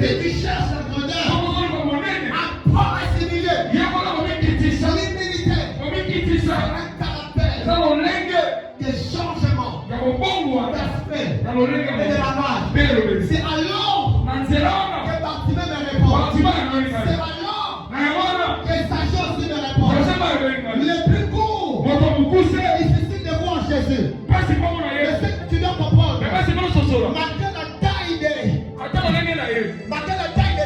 Si tu cherches la grandeur, apprends à assimiler. L'humilité, c'est un caractère de changement, d'aspect et de langage. C'est alors que Bartimée me répond. C'est alors que Zachée aussi me répond. Le plus court, difficile de voir Jésus. Mais ce que tu dois comprendre, malgré la taille de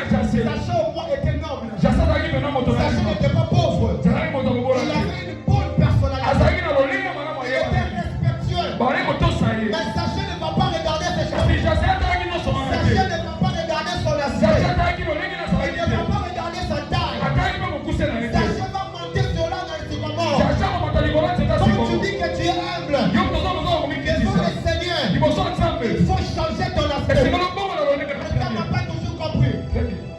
Zachée, Zachée au moins était noble. Zachée n'était pas pauvre. Il avait une bonne personnalité. Il était respectueux. Mais Zachée ne va pas regarder ses choses. Zachée ne va pas regarder son aspect. Il ne va pas regarder sa taille. Zachée va monter sur l'âne dans le sycomore. Quand tu dis que tu es humble, devant le Seigneur, il faut changer ton aspect. Tu n'as pas toujours compris.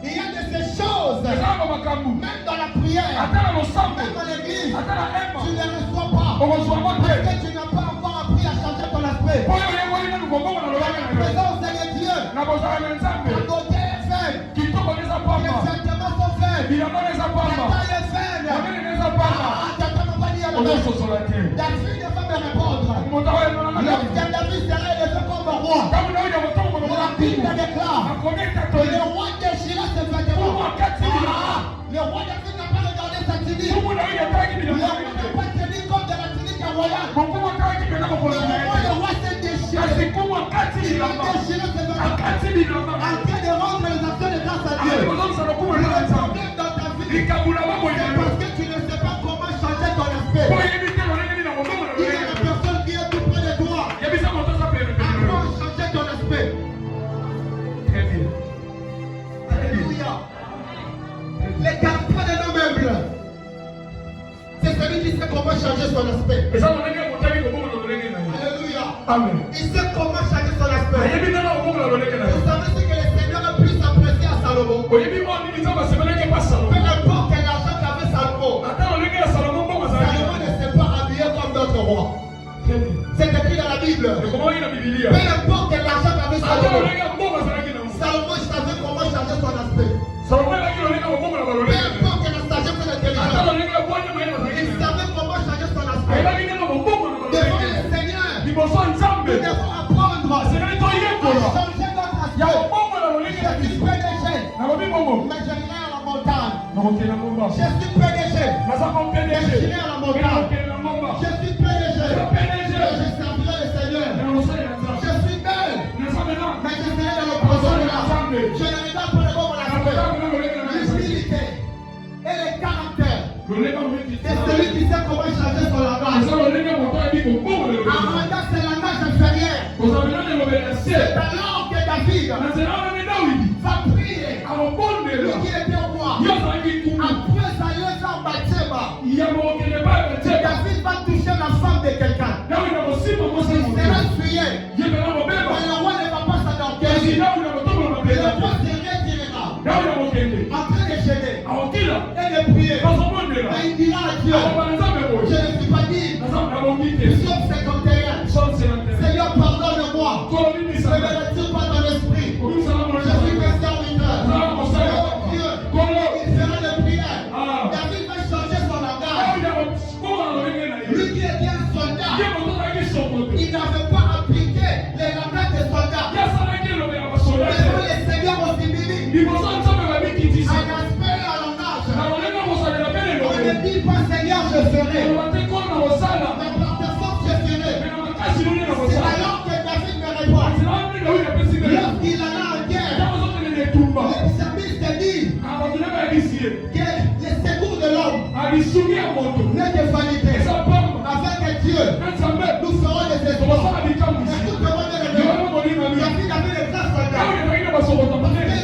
Il y a de ces choses, même dans la prière, même dans l'église, tu ne les reçois pas. Parce que tu n'as pas encore appris à changer ton aspect. La présence de Dieu, ta beauté est faible, les vêtements sont faibles, la taille est faible. David ne va me répondre. Lorsque David serait élevé comme roi, la Bible déclare que le roi déchira ses vêtements. Le roi David n'a pas regardé sa tunique. Le roi n'a pas tenu compte de la tunique royale. Le roi s'est déchiré. Il a déchiré ses vêtements en train de rendre les actions de grâce à Dieu. Le problème dans ta vie, c'est parce que tu ne sais pas comment changer ton aspect. Il y a une personne qui est tout près de toi. Apprends à changer ton aspect. Très bien. Alléluia. Les caractères de nos meubles, c'est celui qui sait comment changer son aspect. Alléluia. Amen. Il sait comment changer son aspect. Vous savez ce que le Seigneur a pu s'apprécier à Salomon? Peu importe l'argent qu'avait Salomon, Salomon ne s'est pas habillé comme d'autres rois. C'est écrit dans la Bible. Peu importe l'argent qu'avait Salomon, Salomon savait comment changer son aspect. Peu importe la sagesse et l'intelligence, il savait comment changer son aspect. Devant le Seigneur, nous devons apprendre à changer notre aspect. Je suis PDG, mais je viens à la montagne. Je suis PDG, mais je viens à la montagne. Je suis PDG, mais je servirai le Seigneur. Je suis belle, mais je serai dans le présent de l'Assemblée. Je ne regarde pas le bon aspect. L'humilité et le caractère, c'est celui qui sait comment changer son langage. Amanda, c'est le langage inférieur. C'est alors que David va prier. Lui qui était au roi. Après sa liaison en Bathsheba, David va toucher la femme de quelqu'un. Il sera fuyé. Mais le roi ne va pas s'enorgueillir. Le roi se retirera. En train de gêner et de prier. Mais il dira à Dieu, je ne suis pas digne. Psaume 51. Seigneur, pardonne-moi. Ne me retire pas dans l'esprit. Je suis un serviteur. Dieu, il fera de prière. David va changer son langage. Lui qui était un soldat, il n'avait pas appliqué les langages des soldats. Mais le Seigneur aussi béni. Un aspect et un langage. On ne dit pas Seigneur, je ferai. Mais par ta force, je ferai. C'est alors que David me répond. Lorsqu'il alla en guerre, les services dit que les secours de l'homme n'est que vanité. Avec Dieu, nous ferons des efforts. Mais tout le monde est revenu. David avait les grands soldats. Mais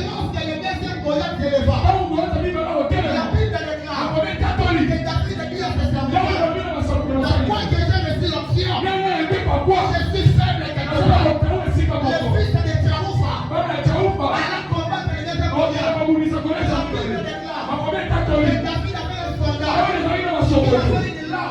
lorsque le deuxième Goliath s'éleva, la Bible déclare que David a dit à ses serviteurs, dans quoi que j'ai reçu l'option, je suis faible et quelqu'un. Le fils de Tchaoufa alla combattre le deuxième Goliath. La Bible déclare que David avait un soldat qui avait une lance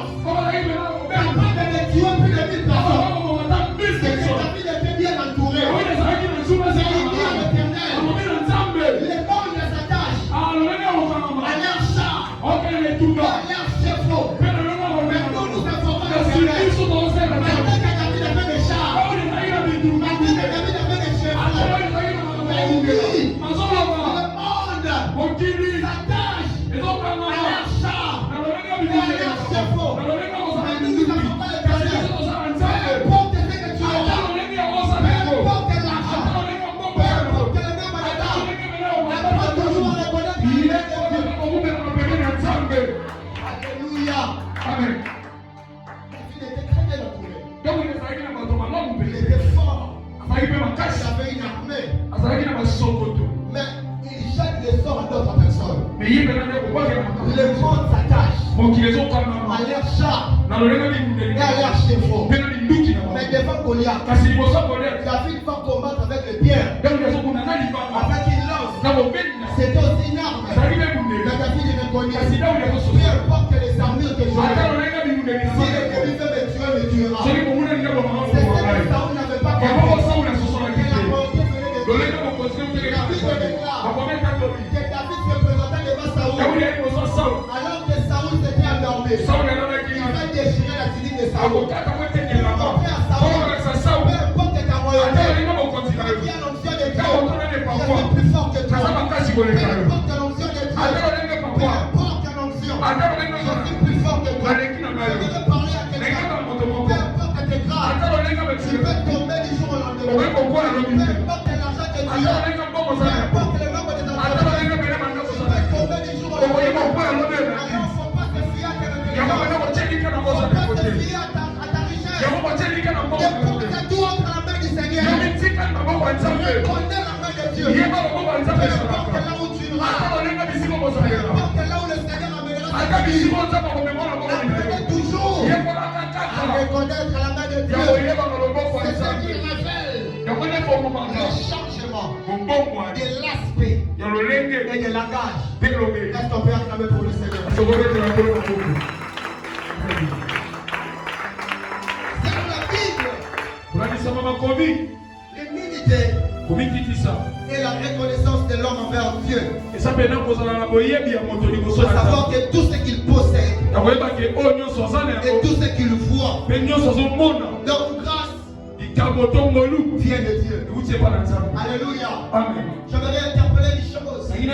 Le monde s'attache à leur chat et à leur chevaux. Mais devant Goliath, David va combattre avec les pierres. Avec une lance. C'est aussi une arme. Mais David est reconnu. Peu importe les armures que j'aurai. Si le début veut me tuer, me tuera. C'est ce que Saoul n'avait pas compris. Que la volonté venait de Dieu. La Bible déclare que David se présentait devant Saoul. Alors que Saoul s'était endormi. Il va déchirer la tunique de Saoul. Peu importe ta royauté, qui a l'onction de Dieu, je suis plus fort que toi. Peu importe l'onction de Dieu, peu importe l'onction, je suis plus fort que toi. Je vais parler à quelqu'un. Peu importe tes grâces, tu peux tomber du jour au lendemain. Peu importe l'argent que tu as, peu importe le nombre de ta famille, tu peux tomber du jour au lendemain. Alors, il ne faut pas se fier à tes revenus. Il ne faut pas se fier à ta richesse. Dépose tout entre la main du Seigneur. Reconnais la main de Dieu. Peu importe là où tu iras, peu importe là où le Seigneur amènera, apprenez toujours à reconnaître la main de Dieu. C'est ce qui révèle le changement de l'aspect et de langage. Est-ce qu'on peut acclamer pour le Seigneur? C'est la Bible. L'humilité et la reconnaissance de l'homme envers Dieu. Il faut savoir que tout ce qu'il possède et tout ce qu'il voit, donc grâce, vient de Dieu. Alléluia. Amen. J'aimerais interpeller les choses. Les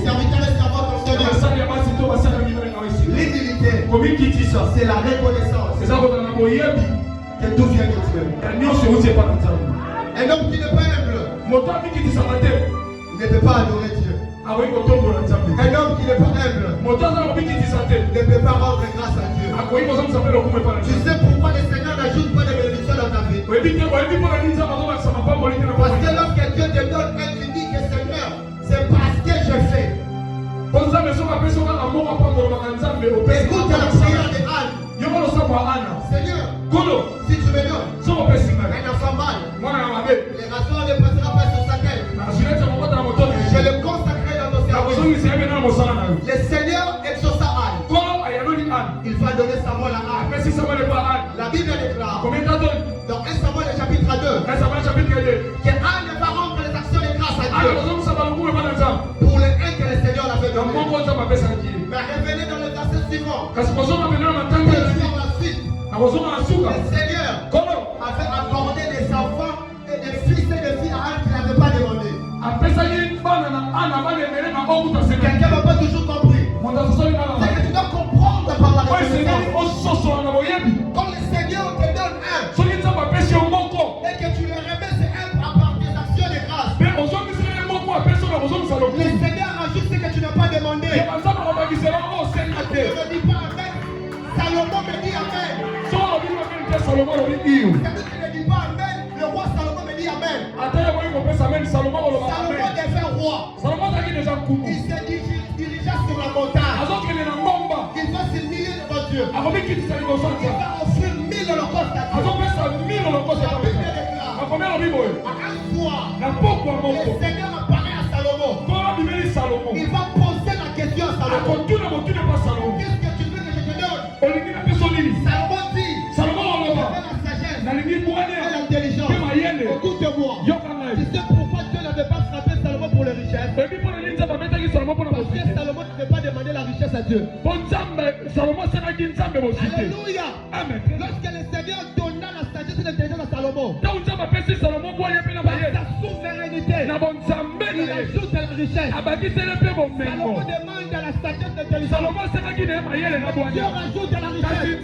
serviteurs et servantes au Seigneur. L'humilité, c'est la reconnaissance que tout vient de Dieu. Un homme qui n'est pas humble ne peut pas adorer Dieu. Un homme qui n'est pas humble ne peut pas rendre grâce à Dieu. Tu sais pourquoi le Seigneur n'ajoute pas de bénédiction dans ta vie? Parce que lorsque Dieu te donne, elle te dit que Seigneur, c'est parce que je fais. Écoute la prière de Anne. Seigneur, si tu me donnes un enfant mâle, les rasoirs ne passera pas sur sa tête. Je le consacrerai dans ton service. Le Seigneur exauça Anne. Il va donner Samuel à Anne. La Bible déclare dans 1 Samuel chapitre 2 que Anne va rendre les actions de grâce à Dieu pour le 1 que le Seigneur l'avait donné. Mais revenez dans le verset suivant. Pour faire la suite, le Seigneur avait accordé des enfants et des fils et des filles à Anne qu'il n'avait pas demandé. Quelqu'un n'a pas toujours compris. C'est que tu dois comprendre par la reconnaissance. Quand le Seigneur te donne un et que tu le remets, c'est un par tes actions de grâce. Le Seigneur ajoute ce que tu n'as pas demandé. Ne me dis pas Amen. Salomon me dit Amen. C'est-à-dire que tu ne dis pas Amen. Le roi Salomon me dit Amen. Salomon devient roi. Il se dirigea sur la montagne. Il va se milieu devant Dieu. Il va offrir 1000 holocaustes à Dieu. La Bible déclare à un soir, le Seigneur apparaît à Salomon. Il va poser la question à Salomon. Qu'est-ce que tu veux que je te donne? Salomon dit, avec la sagesse et l'intelligence. Écoute-moi. Tu sais pourquoi Dieu n'avait pas frappé Salomon pour les richesses? Parce que Salomon ne devait pas demander la richesse à Dieu. Alléluia. Amen. Lorsque le Seigneur donna la sagesse et l'intelligence à Salomon, sa richesse. Salomon demande à la sagesse d'intelligence. Dieu rajoute à la richesse.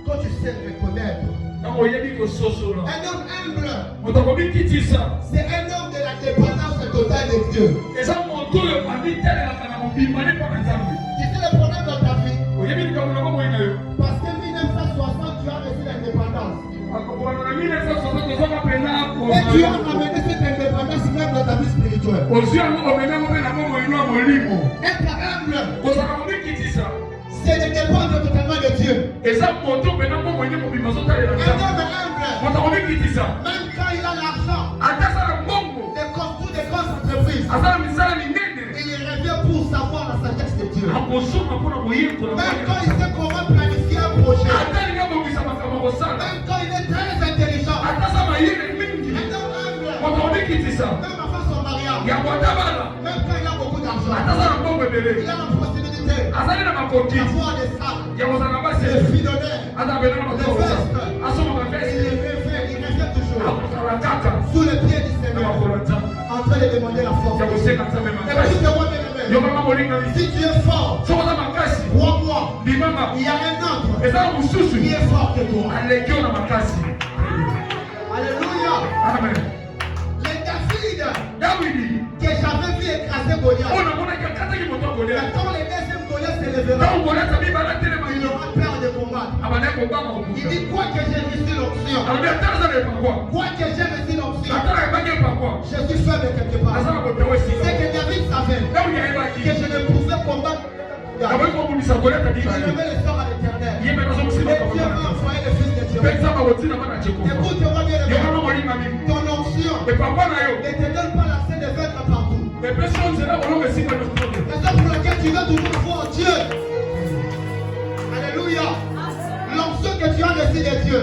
Quand tu sais reconnaître, un homme humble, c'est un homme de la dépendance totale de Dieu. Tu sais le problème dans ta vie? Parce que 1960, tu as reçu l'indépendance. Et tu as amené cette indépendance même dans ta vie spirituelle. Être humble, c'est de dépendre totalement de Dieu. Un homme humble, même quand il a l'argent de construire des grandes entreprises, il revient pour savoir la sagesse de Dieu. Même quand il sait comment planifier un projet, même quand il est très intelligent, un homme humble, même avant son mariage, même quand il a beaucoup d'argent, il a la possibilité d'avoir des sacs, des filles d'honneur, des vestes. Il revient toujours sous le pied du Seigneur, en train de demander la force. Écoute-moi, bien-aimé. Si tu es fort, crois-moi, il y a un autre qui est fort que toi. Alléluia. Amen. Les David que j'avais vu écraser Goliath, quand les deuxièmes Goliath se lèveront, il aura peur de combattre. Il dit quoi que j'ai reçu l'onction, quoi que j'ai reçu l'onction, je suis faible quelque part. C'est que David savait que je ne pouvais combattre. Il remet le sort à l'éternel. Et Dieu va envoyer le Fils de Dieu. Écoute-moi bien, ton onction ne te donne pas l'accès de vaincre partout. Raison pour laquelle tu veux toujours voir Dieu. Alléluia. L'onction que tu as reçue de Dieu.